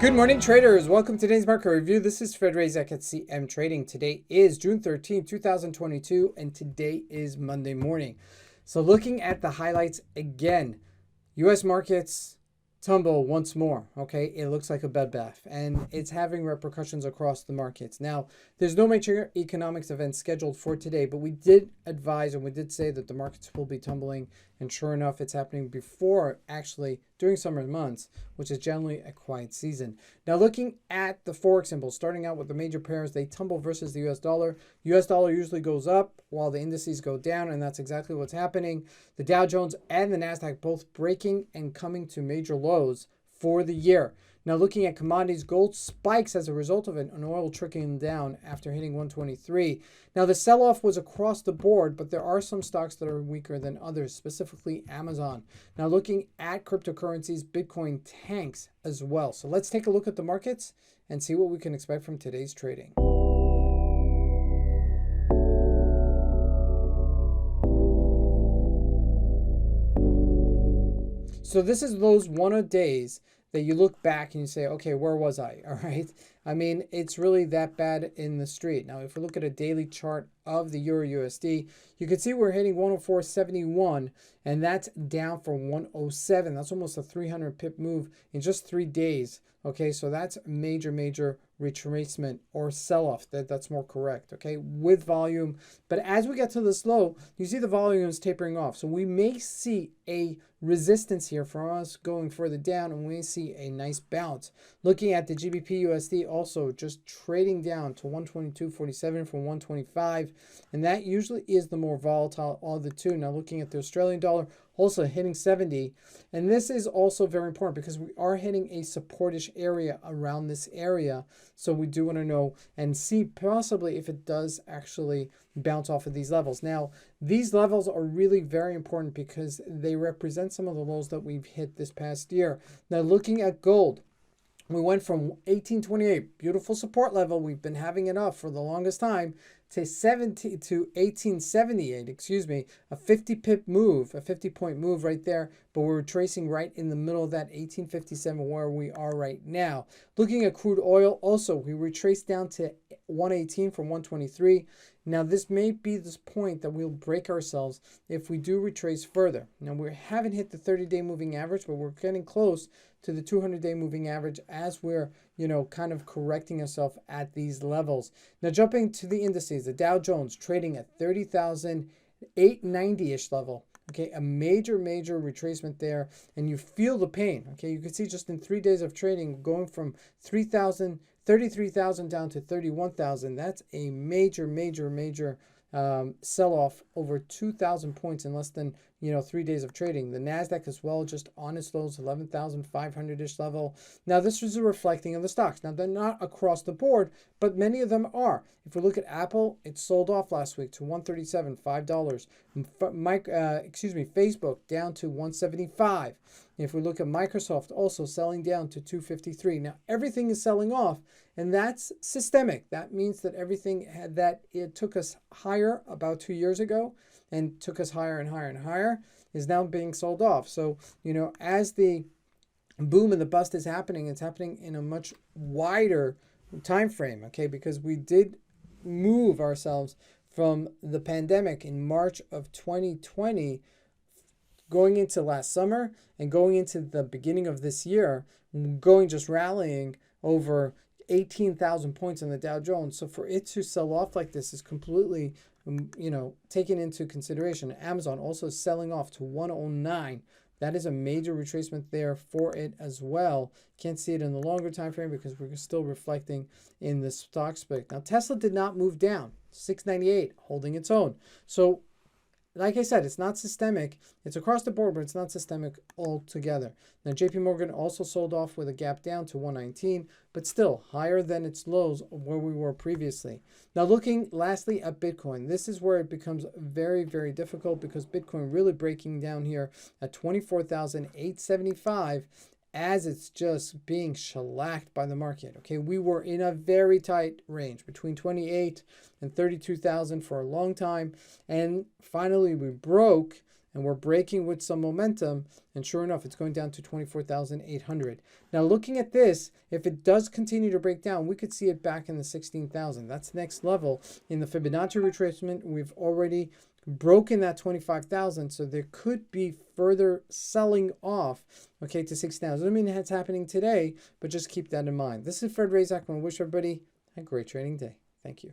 Good morning, traders. Welcome to today's market review. This is Fred Razak at CMTrading. Today is June 13, 2022, and today is Monday morning. So looking at the highlights again, U.S. markets tumble once more. Okay, it looks like a bloodbath, and it's having repercussions across the markets. Now, there's no major economics event scheduled for today, but we did advise and we did say that the markets will be tumbling, and sure enough, it's happening before actually during summer months, which is generally a quiet season. Now, looking at the Forex symbols, starting out with the major pairs, they tumble versus the U.S. dollar. U.S. dollar usually goes up while the indices go down, and that's exactly what's happening. The Dow Jones and the NASDAQ both breaking and coming to major lows for the year. Now, looking at commodities, gold spikes as a result of it, and oil trickling down after hitting 123. Now, the sell-off was across the board, but there are some stocks that are weaker than others, specifically Amazon. Now, looking at cryptocurrencies, Bitcoin tanks as well. So let's take a look at the markets and see what we can expect from today's trading. So this is those one days that you look back and you say, okay, where was I? All right. I mean, it's really that bad in the street. Now, if we look at a daily chart of the Euro USD, you can see we're hitting 104.71, and that's down from 107. That's almost a 300 pip move in just 3 days. Okay, so that's major retracement or sell-off. That's more correct, okay, with volume. But as we get to this low, you see the volume is tapering off. So we may see a resistance here for us going further down, and we see a nice bounce. Looking at the GBP USD, also just trading down to 122.47 from 125, and that usually is the more volatile of the two. Now, looking at the Australian dollar, also hitting 70, and this is also very important because we are hitting a supportish area around this area. So we do want to know and see possibly if it does actually bounce off of these levels. Now, these levels are really very important because they represent some of the lows that we've hit this past year. Now, looking at gold, we went from 1828, beautiful support level. We've been having it up for the longest time, to 1878, excuse me, a 50 pip move, a 50-point move right there. But we're tracing right in the middle of that 1857 where we are right now. Looking at crude oil, also we retraced down to 118 from 123. Now, this may be this point that we'll break ourselves if we do retrace further. Now, we haven't hit the 30-day moving average, but we're getting close to the 200-day moving average as we're, kind of correcting ourselves at these levels. Now, jumping to the indices, the Dow Jones trading at 30,890-ish level. Okay, a major retracement there, and you feel the pain. Okay, you can see just in 3 days of trading, going from 33,000 down to 31,000. That's a major sell-off, over 2,000 points in less than 3 days of trading. The NASDAQ as well, just on its lows, 11,500-ish level. Now, this is reflecting on the stocks. Now, they're not across the board, but many of them are. If we look at Apple, it sold off last week to $137, $5. Facebook down to $175. If we look at Microsoft, also selling down to $253. Now, everything is selling off, and that's systemic. That means that everything it took us higher about 2 years ago and took us higher and higher is now being sold off. So, as the boom and the bust is happening, it's happening in a much wider time frame, okay, because we did move ourselves from the pandemic in March of 2020 going into last summer and going into the beginning of this year, just rallying over 18,000 points in the Dow Jones. So for it to sell off like this is completely, taken into consideration. Amazon also selling off to 109. That is a major retracement there for it as well. Can't see it in the longer time frame because we're still reflecting in the stock split. Now, Tesla did not move down. 698, holding its own. So, like I said, it's not systemic. It's across the board, but it's not systemic altogether. Now, JP Morgan also sold off with a gap down to 119, but still higher than its lows where we were previously. Now, looking lastly at Bitcoin, this is where it becomes very difficult because Bitcoin really breaking down here at 24,875 as it's just being shellacked by the market. Okay, we were in a very tight range between 28 and 32,000 for a long time, and finally we broke and we're breaking with some momentum, and sure enough, it's going down to 24,800. Now, looking at this, if it does continue to break down, we could see it back in the 16,000. That's the next level in the Fibonacci retracement. We've already broken that 25,000, so there could be further selling off, okay, to 6,000. I mean, that's happening today, but just keep that in mind. This is Fred Razak. I want to wish everybody a great trading day. Thank you.